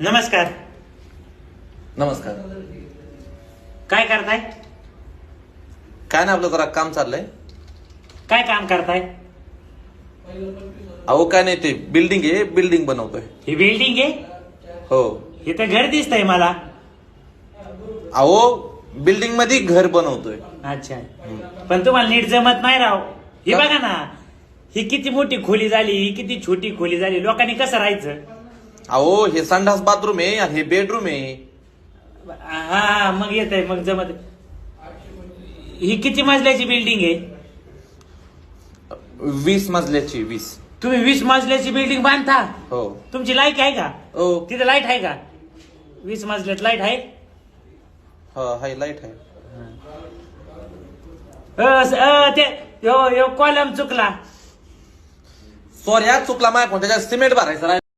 नमस्कार. नमस्कार. काय करताय? काय ना आपलं जरा काम चाललंय. काय काम करताय? अहो काय नाही, ते बिल्डिंग आहे, बिल्डिंग बनवतोय. ही बिल्डिंग आहे? हो. हे तर घर दिसतंय मला. अहो बिल्डिंग मध्ये घर बनवतोय. अच्छा. पण तुम्हाला नीट जमत नाही राव. हे का? बघा ना, ही किती मोठी खोली झाली, ही किती छोटी खोली झाली. लोकांनी कसं राहायचं? अहो हे संडास बाथरूम आहे आणि हे बेडरूम आहे. हा मग येत आहे, मग जमत. ही किती मजल्याची बिल्डिंग आहे? 20 मजल्याची 20. तुम्ही 20 मजल्याची बिल्डिंग बांधता? हो. तुमची लाईट आहे का? हो. तिथे लाईट आहे का? 20 मजल्यात लाईट आहे? हाय लाईट आहे. ते कॉलम चुकला. सॉरी चुकला माझ्या, त्याच्यात सिमेंट भरायचं.